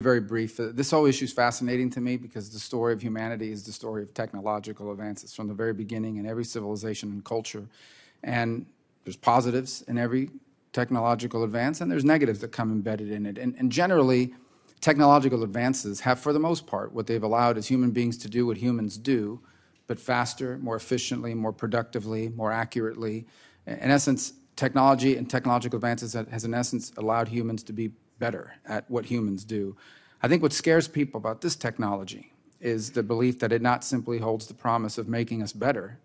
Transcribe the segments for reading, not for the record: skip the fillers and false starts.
Very brief. This whole issue is fascinating to me because the story of humanity is the story of technological advances from the very beginning in every civilization and culture. And there's positives in every technological advance, and there's negatives that come embedded in it. And generally, technological advances have, for the most part, what they've allowed is human beings to do what humans do, but faster, more efficiently, more productively, more accurately. In essence, technology and technological advances has, in essence, allowed humans to be better at what humans do. I think what scares people about this technology is the belief that it not simply holds the promise of making us better,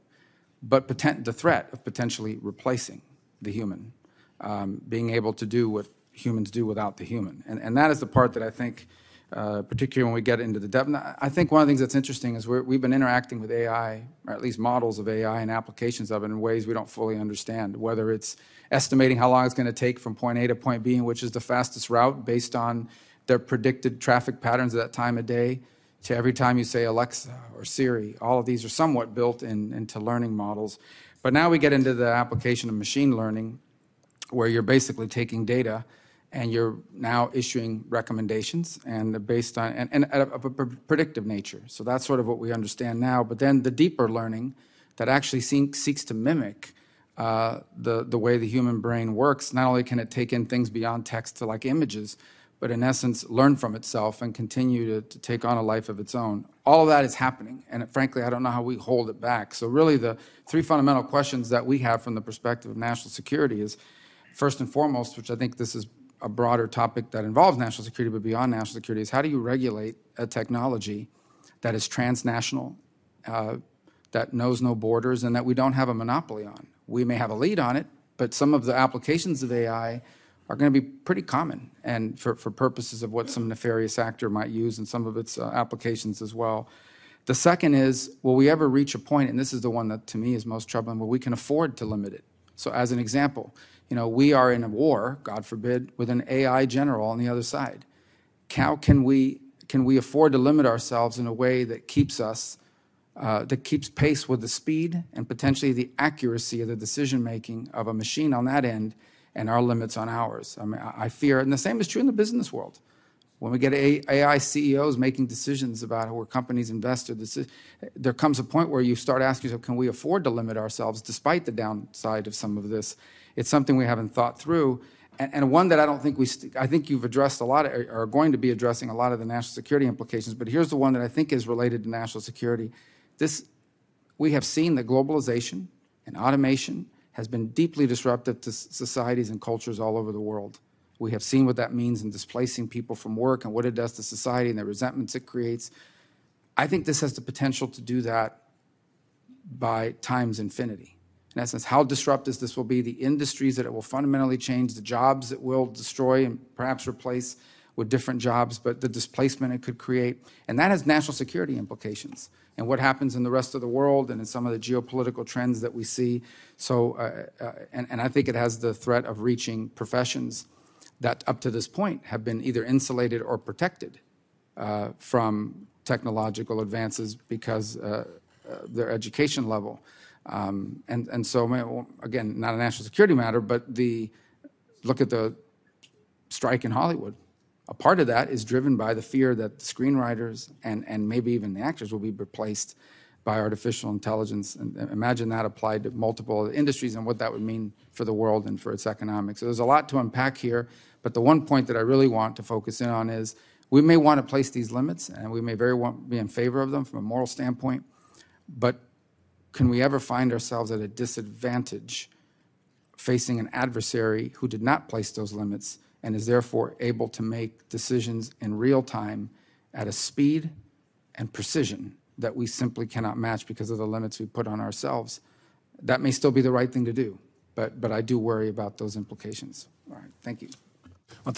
but the threat of potentially replacing the human, being able to do what humans do without the human. And that is the part that I think, particularly when we get into the depth. I think one of the things that's interesting is we've been interacting with AI, or at least models of AI and applications of it in ways we don't fully understand, whether it's estimating how long it's going to take from point A to point B, which is the fastest route based on their predicted traffic patterns at that time of day, to every time you say Alexa or Siri. All of these are somewhat built into learning models. But now we get into the application of machine learning, where you're basically taking data and you're now issuing recommendations and based on and of a predictive nature. So that's sort of what we understand now. But then the deeper learning that actually seeks to mimic the way the human brain works. Not only can it take in things beyond text to like images, but in essence learn from itself and continue to take on a life of its own. All of that is happening, and frankly, I don't know how we hold it back. So really the three fundamental questions that we have from the perspective of national security is, first and foremost, which I think this is a broader topic that involves national security, but beyond national security, is how do you regulate a technology that is transnational, that knows no borders, and that we don't have a monopoly on? We may have a lead on it, but some of the applications of AI are going to be pretty common and for purposes of what some nefarious actor might use in some of its applications as well. The second is, will we ever reach a point, and this is the one that to me is most troubling, where we can afford to limit it? So as an example, we are in a war, God forbid, with an AI general on the other side. How can we afford to limit ourselves in a way that keeps us that keeps pace with the speed and potentially the accuracy of the decision-making of a machine on that end and our limits on ours? I mean, I fear, and the same is true in the business world. When we get AI CEOs making decisions about where companies invest, there comes a point where you start asking yourself, can we afford to limit ourselves despite the downside of some of this? It's something we haven't thought through, and one that I don't think I think you've addressed a lot, or are going to be addressing a lot of the national security implications, but here's the one that I think is related to national security. We have seen that globalization and automation has been deeply disruptive to societies and cultures all over the world. We have seen what that means in displacing people from work and what it does to society and the resentments it creates. I think this has the potential to do that by times infinity. In essence, how disruptive this will be, the industries that it will fundamentally change, the jobs it will destroy and perhaps replace with different jobs, but the displacement it could create. And that has national security implications and what happens in the rest of the world and in some of the geopolitical trends that we see. So, and I think it has the threat of reaching professions that up to this point have been either insulated or protected from technological advances because their education level. And so, again, not a national security matter, but look at the strike in Hollywood. A part of that is driven by the fear that the screenwriters and maybe even the actors will be replaced by artificial intelligence. And imagine that applied to multiple industries and what that would mean for the world and for its economics. So there's a lot to unpack here, but the one point that I really want to focus in on is we may want to place these limits, and we may very well be in favor of them from a moral standpoint, but can we ever find ourselves at a disadvantage facing an adversary who did not place those limits and is therefore able to make decisions in real time at a speed and precision that we simply cannot match because of the limits we put on ourselves? That may still be the right thing to do, but I do worry about those implications. All right, thank you. Well,